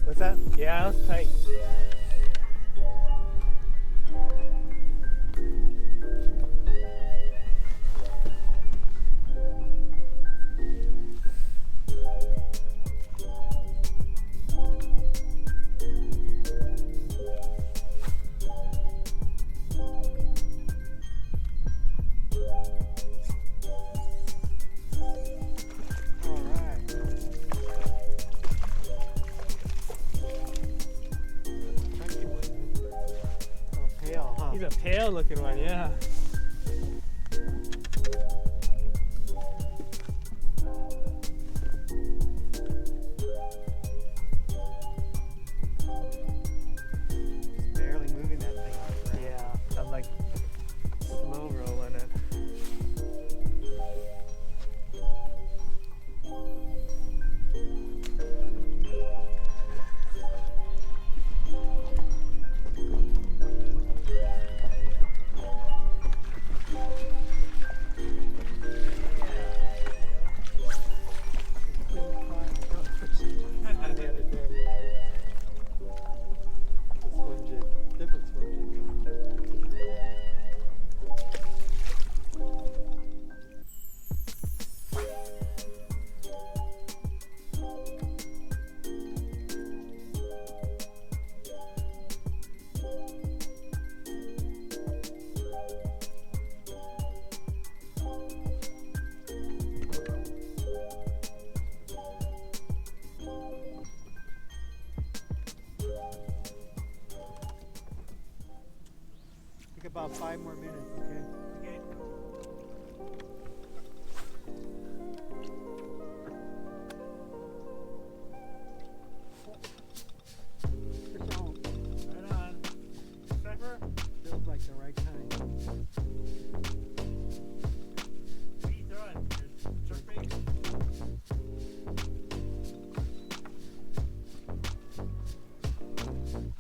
What's that? Yeah, that was tight. He's a pale looking one, yeah. Just barely moving that thing. Yeah, I'm like slow rolling it. Different Swimjig. About 5 more minutes, okay? Okay. Right on. Striper? Feels like the right time. What are you throwing? Your jerkbait?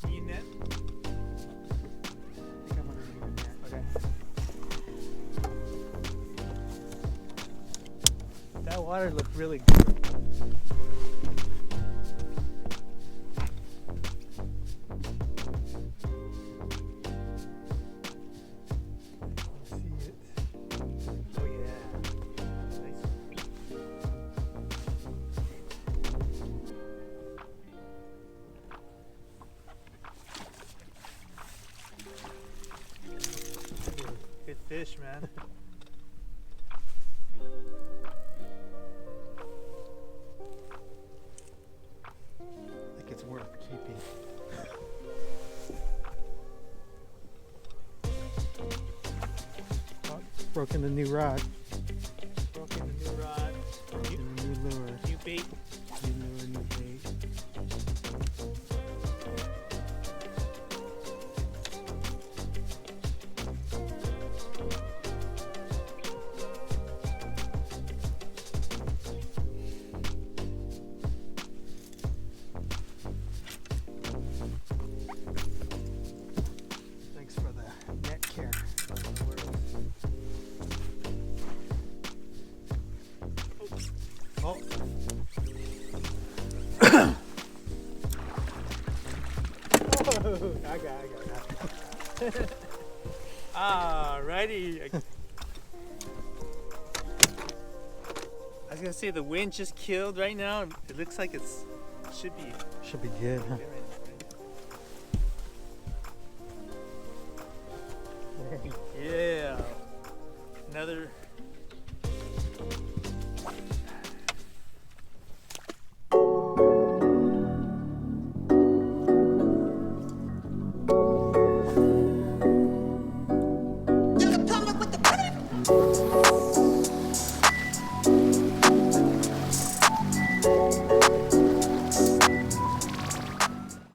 Can you net? That water looked really good. See it. Oh yeah. Nice. Good fish, man. It's worth keeping. Oh, broken the new rod. Broken the new rod. Broken the new lure. New bait. New lure, new bait. Thanks for the net care. Oh. I got it. Alrighty. I was gonna say the wind just killed right now. It looks like it's should be good, huh? good right now, right? Yeah. Another